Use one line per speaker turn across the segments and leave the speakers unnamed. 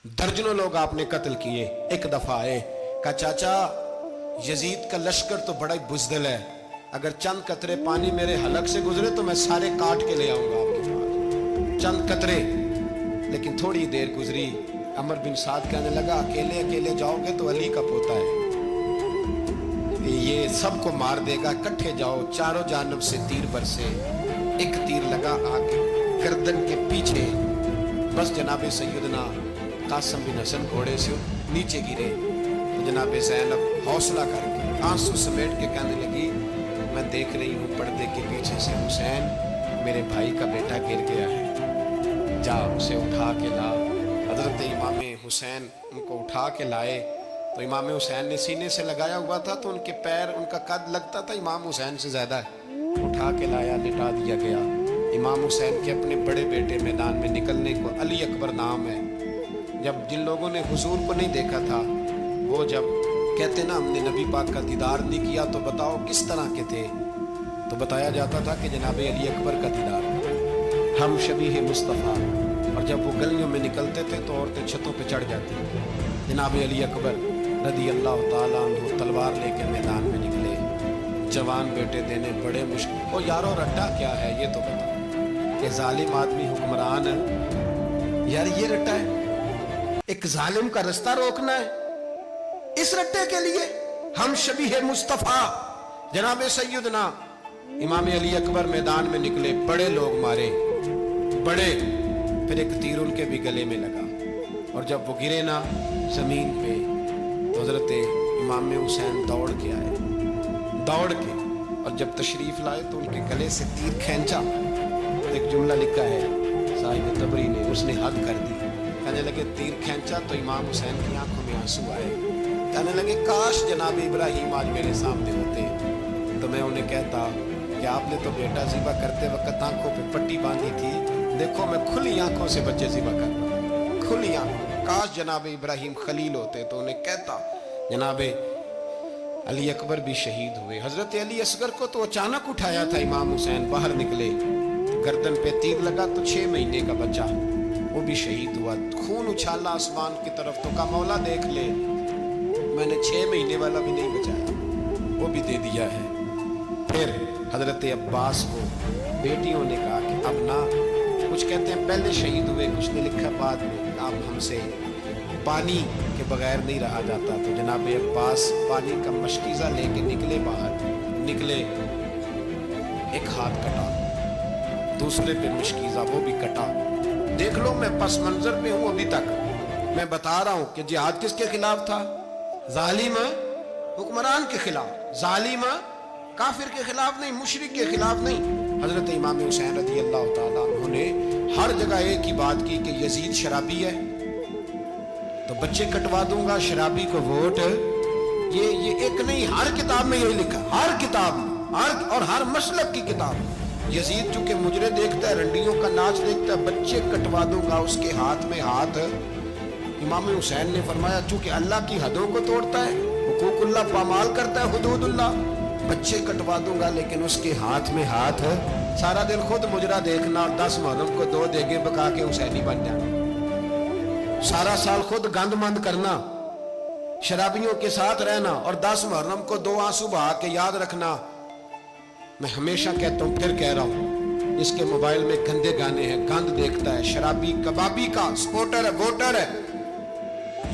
दर्जनों लोग आपने कत्ल किए। एक दफा आए, कहा चाचा यजीद का लश्कर तो बड़ा ही बुज़दिल है, अगर चंद कतरे पानी मेरे हलक से गुजरे तो मैं सारे काट के ले आऊंगा आपके पास, चंद कतरे। लेकिन थोड़ी देर गुजरी, अमर बिन साद कहने लगा अकेले अकेले जाओगे तो अली का पोता है, ये सबको मार देगा, इकट्ठे जाओ। चारों जानब से तीर बरसे, एक तीर लगा आगे गर्दन के पीछे, बस जनाबे सैयदना कासिम बिन हसन घोड़े से नीचे गिरे। तो जनाबे ज़ैनब हौसला करके आंसू समेट के कहने लगी मैं देख रही हूँ पर्दे के पीछे से हुसैन मेरे भाई का बेटा गिर गया है, जा उसे उठा के ला। हजरत इमाम हुसैन उनको उठा के लाए तो इमाम हुसैन ने सीने से लगाया हुआ था तो उनके पैर, उनका कद लगता था इमाम हुसैन से ज़्यादा। उठा के लाया, लिटा दिया गया। इमाम हुसैन के अपने बड़े बेटे मैदान में निकलने को अली अकबर नाम है। जब जिन लोगों ने हुजूर को नहीं देखा था, वो जब कहते ना हमने नबी पाक का दीदार नहीं किया तो बताओ किस तरह के थे, तो बताया जाता था कि जनाब अली अकबर का दीदार, हम शबीह मुस्तफ़ा। और जब वो गलियों में निकलते थे तो औरतें छतों पे चढ़ जाती। जनाब अली अकबर रदी अल्लाह ताला अन्हु तलवार लेके मैदान में निकले, जवान बेटे देने बड़े मुश्किल। ओ यारो रट्टा क्या है ये तो बता, कि जालिम आदमी हुक्मरान है यार, ये रट्टा है, एक जालिम का रास्ता रोकना है, इस रट्टे के लिए हम शबीह मुस्तफ़ा। जनाब सैयदना इमाम अली अकबर मैदान में निकले, बड़े लोग मारे, बड़े, फिर एक तीर उनके भी गले में लगा। और जब वो गिरे ना जमीन पे तो हजरत इमाम हुसैन दौड़ के आए, दौड़ के, और जब तशरीफ लाए तो उनके गले से तीर खींचा। तो एक जुमला लिखा है साहिब तबरी ने, उसने हद कर दी। कहने लगे तीर खींचा तो इमाम हुसैन की आंखों में आंसू आए। कहने लगे काश जनाब इब्राहिम आज मेरे सामने होते तो मैं उन्हें कहता कि आपने तो बेटा ज़िबा करते वक्त आंखों पे पट्टी बांधी थी, देखो मैं खुली आंखों से बच्चे ज़िबा कर रहा हूं, खुली आंखों। काश जनाब इब्राहिम खलील होते तो उन्हें कहता। जनाब अली अकबर भी शहीद हुए। हजरत अली असगर को तो अचानक उठाया था इमाम हुसैन, बाहर निकले तो गर्दन पे तीर लगा तो 6 महीने का बच्चा वो भी शहीद हुआ। खून उछाला आसमान की तरफ तो कहा मौला देख ले, मैंने 6 महीने वाला भी नहीं बचाया, वो भी दे दिया है। फिर हजरत अब्बास को बेटियों ने कहा कि अब ना, कुछ कहते हैं पहले शहीद हुए, कुछ ने लिखा बाद में, अब हमसे पानी के बगैर नहीं रहा जाता। तो जनाब अब्बास पानी का मशकीज़ा लेके निकले, बाहर निकले, एक हाथ कटा, दूसरे पे मशकीज़ा वो भी कटा। देख लो मैं पस मंजर पे हूँ अभी तक, मैं बता रहा हूँ कि जिहाद किसके खिलाफ था, जालिम हुक्मरान के खिलाफ, जालिम काफिर के खिलाफ नहीं, मुशरिक के खिलाफ नहीं। हजरत इमाम हुसैन रज़ी अल्लाह ताला अन्हु ने हर जगह एक ही बात की कि यजीद शराबी है तो बच्चे कटवा दूंगा, शराबी को वोट। ये एक नहीं, हर किताब में यही लिखा, हर किताब में, और हर मसलक की किताब। यजीद चूंकि मुजरे देखता है, रंडियों का नाच देखता है, बच्चे कटवा दूंगा, उसके हाथ में हाथ। इमाम हुसैन ने फरमाया चूंकि अल्लाह की हदों को तोड़ता है, हुकूकुल्लाह पामाल करता है, हुदूदुल्लाह, बच्चे कटवा दूंगा लेकिन उसके हाथ में हाथ। सारा दिन खुद मुजरा देखना और 10 मुहर्रम को 2 देगे पका के हुसैनी बन जाना, सारा साल खुद गंद मंद करना, शराबियों के साथ रहना और 10 मुहर्रम को 2 आंसू बहा के याद रखना। मैं हमेशा कहता हूँ, फिर कह रहा हूँ, इसके मोबाइल में गंदे गाने हैं, गंद देखता है, शराबी कबाबी का सपोर्टर है, वोटर है,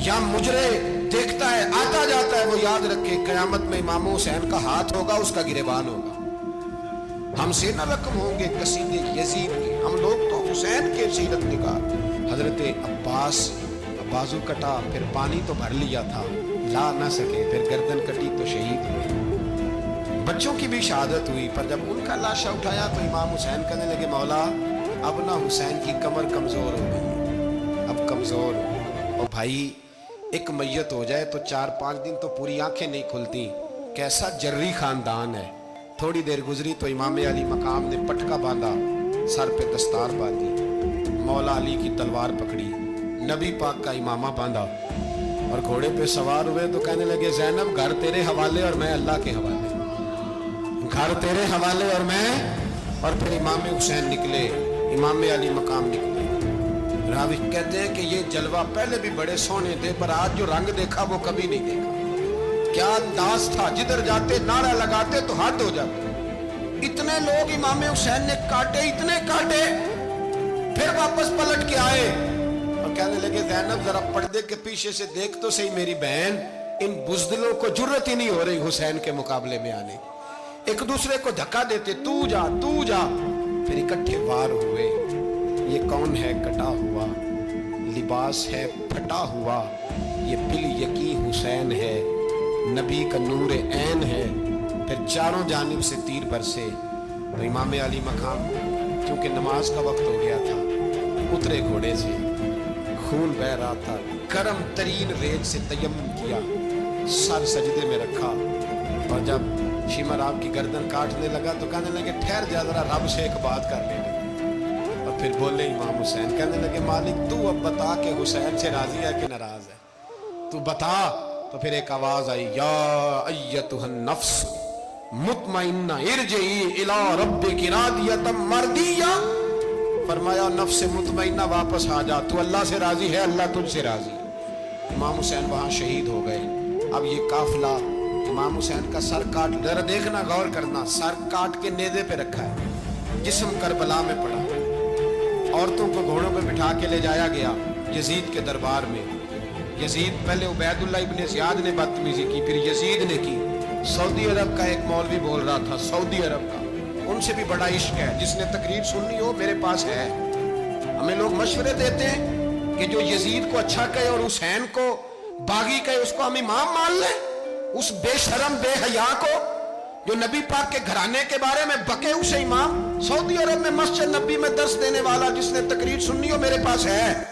या मुजरे देखता है, आता जाता है, वो याद रखे कयामत में इमाम हुसैन का हाथ होगा, उसका गिरेबान होगा। हमसे न रकम होंगे कसीदे यजीद के, हम लोग तो हुसैन के सीरत निगार। हजरत अब्बास बाजू कटा, फिर पानी तो भर लिया था, ला ना सके, फिर गर्दन कटी तो शहीद हुए। बच्चों की भी शहादत हुई, पर जब उनका लाशा उठाया तो इमाम हुसैन कहने लगे मौला अब ना हुसैन की कमर कमजोर हो गई, अब कमजोर। और भाई एक मैयत हो जाए तो 4-5 दिन तो पूरी आंखें नहीं खुलती, कैसा जर्री खानदान है। थोड़ी देर गुजरी तो इमाम अली मकाम ने पटका बांधा, सर पे दस्तार बांधी, मौला अली की तलवार पकड़ी, नबी पाक का इमामा बांधा और घोड़े पे सवार हुए तो कहने लगे ज़ैनब घर तेरे हवाले और मैं अल्लाह के हवाले, घर तेरे हवाले और मैं। और फिर इमाम हुसैन निकले, इमाम अली मकाम निकले, रावी कहते हैं कि ये जलवा पहले भी बड़े सोने थे, पर आज जो रंग देखा वो कभी नहीं देखा। क्या अंदाज था, जिधर जाते नारा लगाते तो हद हो जाते। इतने लोग इमाम हुसैन ने काटे, इतने काटे, फिर वापस पलट के आए और कहने लगे ज़ैनब जरा पर्दे के पीछे से देख तो सही मेरी बहन, इन बुज़दिलों को जुर्रत ही नहीं हो रही हुसैन के मुकाबले में आने। एक दूसरे को धक्का देते, तू जा तू जा। फिर इकट्ठे वार हुए। ये कौन है कटा हुआ, लिबास है फटा हुआ, ये बिल यकीन हुसैन है, नबी का नूर ऐन है। फिर चारों जानिब से तीर बरसे। तो इमाम अली मकाम क्योंकि नमाज का वक्त हो गया था, उतरे घोड़े से, खून बह रहा था, गर्म तरीन रेत से तयम्मुम किया, सर सजदे में रखा, और जब शिमर आपकी गर्दन काटने लगा तो कहने लगे ठहर जा जरा, रब से एक बात कर लेने। और फिर बोले इमाम हुसैन, कहने लगे मालिक तू अब बता के हुसैन से राजी है कि नाराज है, तू बता। तो फिर एक आवाज आई, या अय्यतुहन नफ्स मुतमइन्ना इरजिई इला रब्बिकी रादियतम मर्दिया। फरमाया नफ्स मुतमइन्ना वापस आ जा, तू अल्लाह से राजी है, अल्लाह तुझसे राजी। इमाम हुसैन वहां शहीद हो गए। अब ये काफिला इमाम हुसैन का सर काट, जरा देखना गौर करना, सर काट के नेज़े पे रखा है, जिस्म करबला में पड़ा। औरतों को घोड़ों पे बिठा के ले जाया गया यजीद के दरबार में। यजीद पहले उबैदुल्लाह इब्ने ज़ियाद ने बदतमीजी की, फिर यजीद ने की। सऊदी अरब का एक मौलवी बोल रहा था, सऊदी अरब का, उनसे भी बड़ा इश्क है, जिसने तकरीर सुननी हो मेरे पास है। हमें लोग मशवरे देते हैं कि जो यजीद को अच्छा कहे और हुसैन को बागी कहे उसको हम इमाम मान लें। उस बेशरम बेहया को जो नबी पाक के घराने के बारे में बके उसे इमाम। सऊदी अरब में मस्जिद नबी में दर्स देने वाला जिसने तकरीर सुननी हो मेरे पास है।